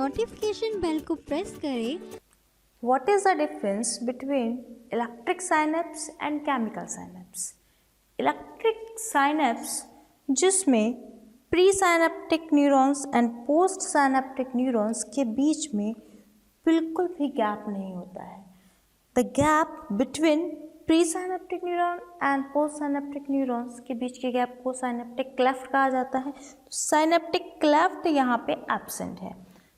Notification bell को press करें। What is the difference between electric synapse and chemical synapse? Electric synapse जिसमें pre synaptic neurons and post synaptic neurons के बीच में बिल्कुल भी gap नहीं होता है। The gap between pre synaptic neuron and post synaptic neurons के बीच के गैप को साइनेप्टिक क्लेफ्ट कहा जाता है। तो साइनेप्टिक क्लेफ्ट यहाँ पे एब्सेंट है।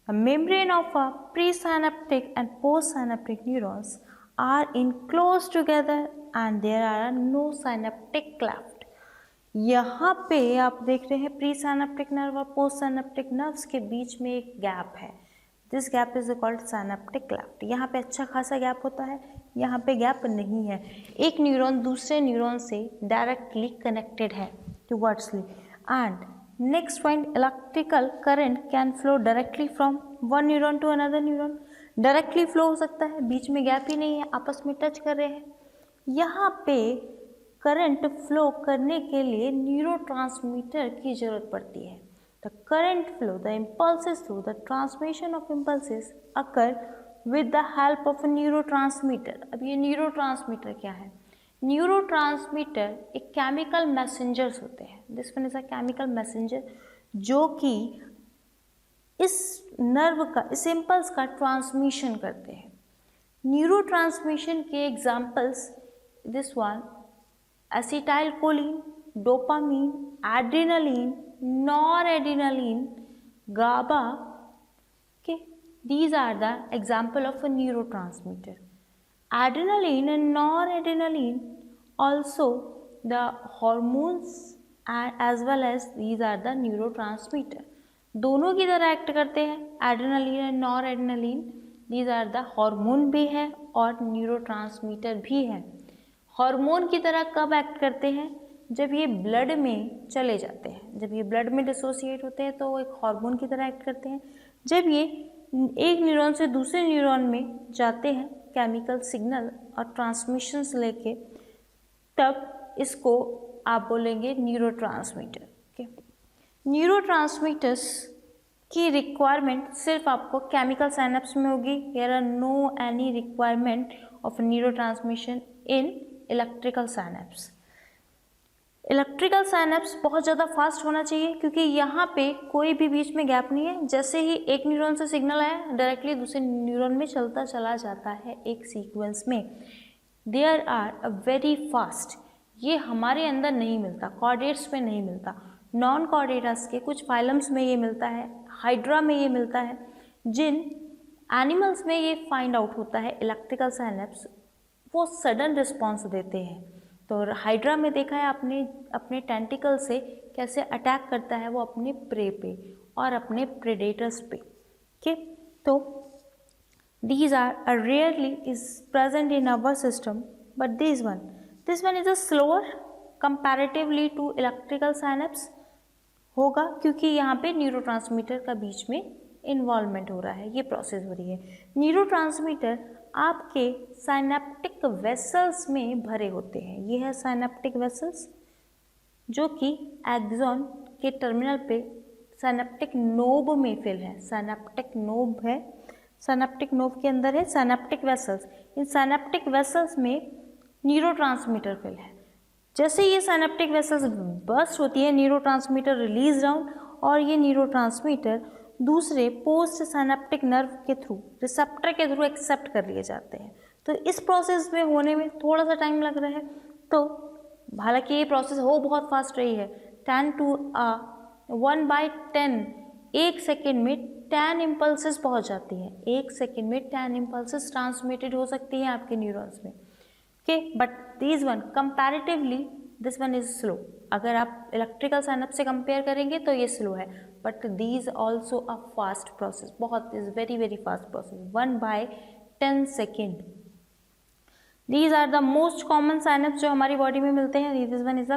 The membrane of a presynaptic and postsynaptic neurons are enclosed together and there are no synaptic cleft. यहाँ पे आप देख रहे हैं प्री साइनेप्टिक नर्व और पोस्ट साइनेप्टिक नर्व्स के बीच में एक गैप है। This gap is called synaptic cleft. यहाँ पे अच्छा खासा गैप होता है, यहाँ पे गैप नहीं है। एक न्यूरॉन दूसरे न्यूरॉन से डायरेक्टली कनेक्टेड है टुवर्ड्सली। And next point, electrical current can flow directly from one neuron to another neuron. Directly flow हो सकता है, बीच में गैप ही नहीं है, आपस में टच कर रहे हैं। यहाँ पे करंट फ्लो करने के लिए न्यूरोट्रांसमीटर की जरूरत पड़ती है। The current flow, the impulses through the transmission of impulses occur with the help of a neurotransmitter. अब ये न्यूरोट्रांसमीटर क्या है? न्यूरोट्रांसमीटर एक केमिकल मैसेंजर्स होते हैं। This one is a chemical messenger जो कि इस नर्व का, इस इम्पल्स का ट्रांसमिशन करते हैं। न्यूरोट्रांसमिशन के examples this one, acetylcholine, dopamine, adrenaline, noradrenaline, GABA. Okay, these are the example of a neurotransmitter. Adrenaline and noradrenaline also the hormones as well as these are the neurotransmitter. दोनों की तरह act करते हैं। Adrenaline and noradrenaline these are the hormone भी है और neurotransmitter भी है। हार्मोन की तरह कब एक्ट करते हैं? जब ये ब्लड में चले जाते हैं, जब ये ब्लड में डिसोसिएट होते हैं तो वो एक हार्मोन की तरह एक्ट करते हैं। जब ये एक न्यूरॉन से दूसरे न्यूरॉन में जाते हैं केमिकल सिग्नल और ट्रांसमिशंस लेके, तब इसको आप बोलेंगे न्यूरोट्रांसमीटर। ओके, न्यूरोट्रांसमीटर्स की रिक्वायरमेंट सिर्फ आपको केमिकल साइनेप्स में होगी। There are no any requirement of neurotransmission in electrical synapse. Electrical synapse बहुत ज़्यादा फास्ट होना चाहिए क्योंकि यहाँ पे कोई भी बीच में गैप नहीं है। जैसे ही एक न्यूरॉन से सिग्नल आया, डायरेक्टली दूसरे न्यूरॉन में चलता चला जाता है एक सीक्वेंस में। There are a very fast. ये हमारे अंदर नहीं मिलता, कॉर्डेट्स में नहीं मिलता। नॉन कॉर्डेटस के कुछ फाइलम्स में ये मिलता है, हाइड्रा में ये मिलता है। जिन एनिमल्स में ये फाइंड आउट होता है इलेक्ट्रिकल साइनेप्स, वो सडन रिस्पॉन्स देते हैं। तो हाइड्रा में देखा है आपने, अपने टेंटिकल से कैसे अटैक करता है वो अपने प्रे पे और अपने प्रेडेटर्स पे। ओके, तो these are rarely is present in our system, but this one is a slower comparatively to electrical synapse होगा क्योंकि यहाँ पे न्यूरोट्रांसमीटर का बीच में इन्वॉल्वमेंट हो रहा है, ये प्रोसेस हो रही है। न्यूरोट्रांसमीटर आपके साइनेप्टिक वेसल्स में भरे होते हैं। ये है साइनेप्टिक वेसल्स जो कि एक्सॉन के टर्मिनल पे साइनेप्टिक नोब में फिल है। साइनेप्टिक नोब है, साइनेप्टिक नोब के अंदर है साइनेप्टिक वेसल्स। इन साइनेप्टिक वेसल्स में न्यूरोट्रांसमीटर फिल है। जैसे ये साइनेप्टिक वेसल्स बर्स्ट होती है, न्यूरोट्रांसमीटर रिलीज डाउन और ये न्यूरोट्रांसमीटर दूसरे पोस्ट साइनेप्टिक नर्व के थ्रू, रिसेप्टर के थ्रू एक्सेप्ट कर लिए जाते हैं। तो इस प्रोसेस में होने में थोड़ा सा टाइम लग रहा है। तो हालांकि ये प्रोसेस हो बहुत फास्ट रही है। 10 to 1/10 एक सेकेंड में 10 इम्पल्सेस पहुंच जाती हैं। एक सेकेंड में 10 इम्पल्सेस ट्रांसमिटेड हो सकती हैं आपके न्यूरॉन्स में। Okay, but this one comparatively this one is slow. अगर आप इलेक्ट्रिकल साइनेप्स से कंपेयर करेंगे तो ये स्लो है, but these also a fast process, बहुत is very very fast process, 1/10 second. These are the most common synapse जो हमारी बॉडी में मिलते हैं। This one is a